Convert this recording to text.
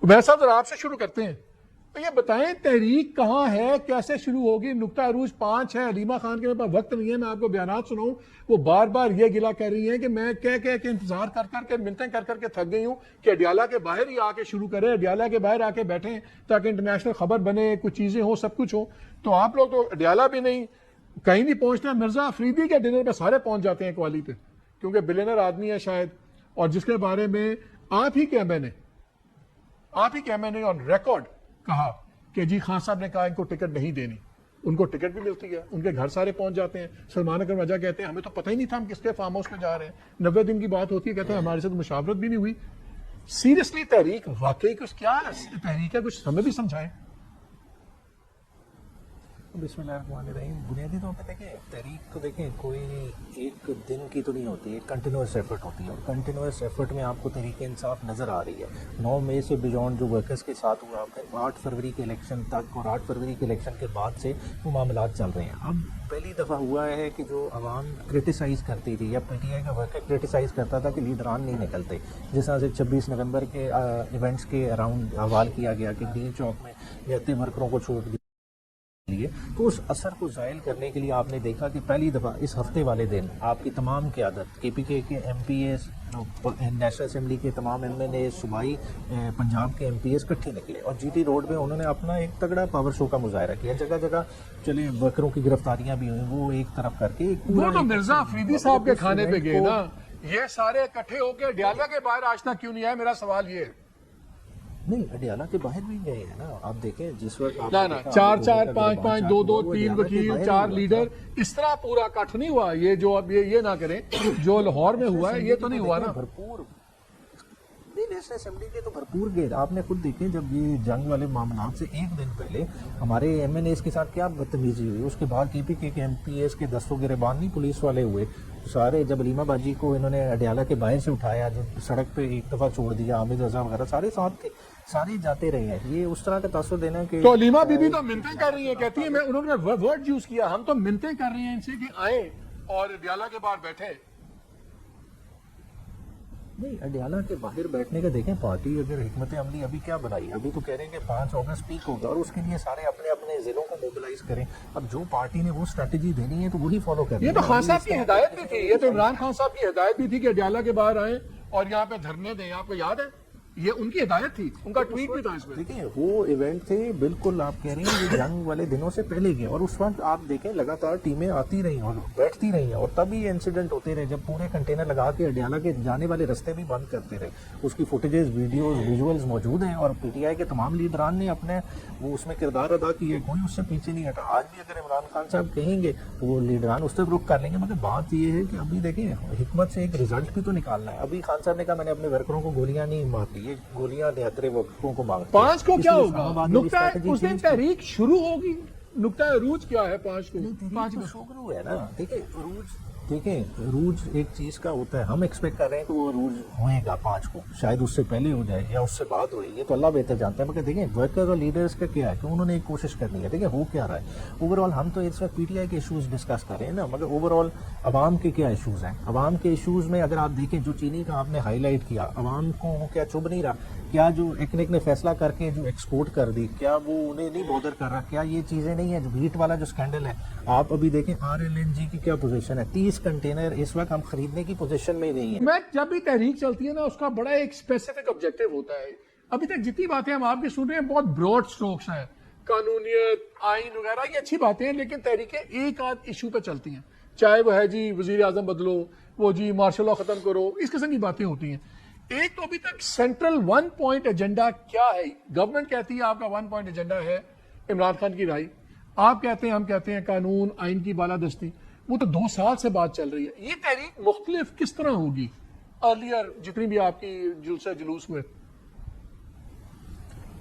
عمیر صاحب ذرا آپ سے شروع کرتے ہیں، تو یہ بتائیں تحریک کہاں ہے، کیسے شروع ہوگی؟ نقطہ عروج 5 ہے، علیمہ خان کے میرے پاس وقت نہیں ہے میں آپ کو بیانات سناؤں، وہ بار بار یہ گلہ کر رہی ہیں کہ میں کہہ کے انتظار کر کر کے منتیں کر کر کے تھک گئی ہوں کہ اڈیالہ کے باہر ہی آ کے شروع کرے، اڈیالہ کے باہر آ کے بیٹھیں تاکہ انٹرنیشنل خبر بنے، کچھ چیزیں ہوں، سب کچھ ہو۔ تو آپ لوگ تو اڈیالہ بھی نہیں، کہیں نہیں پہنچتے۔ مرزا افریدی کے ڈنر پہ سارے پہنچ جاتے ہیں کوالی پہ، کیونکہ بلینر آدمی ہے شاید، اور جس کے بارے میں آپ ہی کے میں نے آن ریکارڈ کہا کہ جی خان صاحب نے کہا ان کو ٹکٹ نہیں دینی، ان کو ٹکٹ بھی ملتی ہے، ان کے گھر سارے پہنچ جاتے ہیں۔ سلمان اکرم رضا کہتے ہیں ہمیں تو پتہ ہی نہیں تھا ہم کس کے فارم ہاؤس پہ جا رہے ہیں، 90 دن کی بات ہوتی ہے، کہتے ہیں ہمارے ساتھ مشاورت بھی نہیں ہوئی۔ سیریسلی تحریک واقعی کچھ کیا ہے؟ تحریک ہے کچھ ہمیں بھی سمجھائیں۔ بسم اللہ الرحمن الرحیم۔ بنیادی طور پہ دیکھیں تحریک تو دیکھیں کوئی ایک دن کی تو نہیں ہوتی، ایک کنٹینیوس ایفرٹ ہوتی ہے، اور کنٹینیوس ایفرٹ میں آپ کو تحریک انصاف نظر آ رہی ہے۔ 9 مئی سے بیونڈ جو ورکرز کے ساتھ ہوا، 8 فروری کے الیکشن تک اور 8 فروری کے الیکشن کے بعد سے وہ معاملات چل رہے ہیں۔ اب پہلی دفعہ ہوا ہے کہ جو عوام کرٹیسائز کرتی تھی یا پی ٹی آئی کا ورکر کرٹیسائز کرتا تھا کہ لیڈران نہیں نکلتے، جس طرح سے 26 نومبر کے ایونٹس کے اراؤنڈ حوال کیا گیا کہ گرین چوک میں جاتے ورکروں کو چھوڑ دیا، تو اس اثر کو زائل کرنے کے لیے آپ نے دیکھا کہ پہلی دفعہ اس ہفتے والے دن آپ کی تمام قیادت، کے پی کے M P S, national assembly کے تمام ایم این اے، صوبائی پنجاب کے ایم پی ایس اکٹھے نکلے اور جی ٹی روڈ میں انہوں نے اپنا ایک تگڑا پاور شو کا مظاہرہ کیا۔ جگہ جگہ چلے ورکروں کی گرفتاریاں بھی ہوئیں، وہ ایک طرف کر کے وہ تو مرزا افریدی صاحب کے کھانے پہ گئے نا، یہ سارے اکٹھے ہو کے اڈیالہ کے باہر آج تک کیوں نہیں آئے؟ میرا سوال یہ ہے۔ نہیں، اڈیالہ کے باہر بھی گئے ہیں نا، آپ دیکھیں جس وقت 4-4 5-5 2-2 3 وکیل 4 لیڈر، اس طرح پورا کٹ نہیں ہوا۔ یہ جو اب یہ نہ کریں جو لاہور میں ہوا ہے، یہ تو نہیں ہوا نا۔ بھرپور نیشنل اسمبلی کے تو بھرپور گئے، آپ نے خود دیکھیں جب یہ جنگ والے معاملات سے ایک دن پہلے ہمارے ایم این ایس کے ساتھ کیا بدتمیزی ہوئی، اس کے بعد کے پی کے ایم پی ایس کے دستوں گریبان نہیں پولیس والے ہوئے سارے، جب علیمہ باجی کو انہوں نے اڈیالہ کے باہر سے اٹھایا، جو سڑک پہ ایک دفعہ چھوڑ دیا، حامد رضا وغیرہ سارے ساتھ تھے، سارے جاتے رہے ہیں۔ یہ اس طرح کا تاثر دینا کہ تو علیمہ بی بی تو منتیں کر رہی ہیں، کہتی ہیں انہوں نے ورڈ یوز کیا، ہم تو منتیں کر رہے ہیں ان سے کہ آئیں اور اڈیالہ کے باہر بیٹھے۔ نہیں، اڈیالہ کے باہر بیٹھنے کا دیکھیں پارٹی اگر حکمت عملی ابھی کیا بنائی، ابھی تو کہہ رہے ہیں کہ 5 اگست پیک ہوگا اور اس کے لیے سارے اپنے اپنے ضلعوں کو موبلائز کریں۔ اب جو پارٹی نے وہ اسٹریٹجی دینی ہے تو وہی فالو کریں۔ یہ تو خان صاحب کی ہدایت بھی تھی، یہ تو عمران خان صاحب کی ہدایت بھی تھی کہ اڈیالہ کے باہر آئیں اور یہاں پہ دھرنے دیں، آپ کو یاد ہے؟ یہ ان کی ہدایت تھی، ان کا ٹویٹ بھی تھا اس میں۔ دیکھیں وہ ایونٹ تھے بالکل، آپ کہہ رہے ہیں یہ جنگ والے دنوں سے پہلے گئے، اور اس وقت آپ دیکھیں لگاتار ٹیمیں آتی رہی اور بیٹھتی رہی ہیں، اور تب یہ انسیڈنٹ ہوتے رہے جب پورے کنٹینر لگا کے اڈیالہ کے جانے والے رستے بھی بند کرتے رہے۔ اس کی فوٹیجز، ویڈیوز، ویژولز موجود ہیں، اور پی ٹی آئی کے تمام لیڈران نے اپنے وہ اس میں کردار ادا کیے، کوئی اس سے پیچھے نہیں ہٹا۔ آج بھی اگر عمران خان صاحب کہیں گے تو وہ لیڈران اس طرف رخ کر لیں گے، مگر بات یہ ہے کہ ابھی دیکھیں حکمت سے ایک رزلٹ بھی تو نکالنا ہے۔ ابھی خان صاحب نے کہا میں نے اپنے ورکروں کو گولیاں نہیں مارتی، یہ گولیاں دیہاترے ورکروں کو مانگتے ہیں۔ 5 کو کیا ہوگا؟ نقطہ اس دن تحریک شروع ہوگی، نقطہ عروج کیا ہے 5 کو؟ 5 کو شروع ہے نا۔ دیکھیں عروج ایک چیز کا ہوتا ہے، ہم ایکسپیکٹ کر رہے ہیں کہ وہ عروج ہوئے گا 5 کو، شاید اس سے پہلے ہو جائے یا اس سے بعد ہوئے، یہ تو اللہ بہتر جانتا ہے، مگر دیکھیں ورکرز اور لیڈرز کا کیا ہے کہ انہوں نے ایک کوشش کرنی ہے۔ دیکھیں ہو کیا رہا ہے اوور آل، ہم تو اس وقت پی ٹی آئی کے ایشوز ڈسکس کر رہے ہیں نا، مگر اوور آل عوام کے کیا ایشوز ہیں؟ عوام کے ایشوز میں اگر آپ دیکھیں جو چینی کا آپ نے ہائی لائٹ کیا، عوام کو کیا چبھ نہیں رہا؟ کیا جو ایکنک نے فیصلہ کر کے جو ایکسپورٹ کر دی، کیا وہ انہیں نہیں بودر کر رہا؟ کیا یہ چیزیں نہیں ہیں؟ جو ویٹ والا جو اسکینڈل ہے، آپ ابھی دیکھیں آر ایل این جی کی کیا پوزیشن ہے، 30 کنٹینر اس وقت ہم خریدنے کی پوزیشن میں نہیں ہے۔ میں جب بھی تحریک چلتی ہے نا اس کا بڑا ایک اسپیسیفک آبجیکٹو ہوتا ہے۔ ابھی تک جتنی باتیں ہم آپ کی سن رہے ہیں بہت براڈ سٹروکس ہیں، قانونیت، آئین وغیرہ، یہ اچھی باتیں ہیں، لیکن تحریکیں ایک آدھ ایشو پہ چلتی ہیں، چاہے وہ ہے جی وزیر اعظم بدلو، وہ جی مارشل لا ختم کرو، اس قسم کی باتیں ہوتی ہیں۔ ایک تو ابھی تک سینٹرل 1 پوائنٹ ایجنڈا کیا ہے؟ گورنمنٹ کہتی ہے آپ کا 1 پوائنٹ ایجنڈا ہے عمران خان کی رہائی، آپ کہتے ہیں ہم کہتے ہیں قانون آئین کی بالادستی، وہ تو 2 سال سے بات چل رہی ہے۔ یہ تحریک مختلف کس طرح ہوگی ارلیئر جتنی بھی آپ کی جلوس ہوئے؟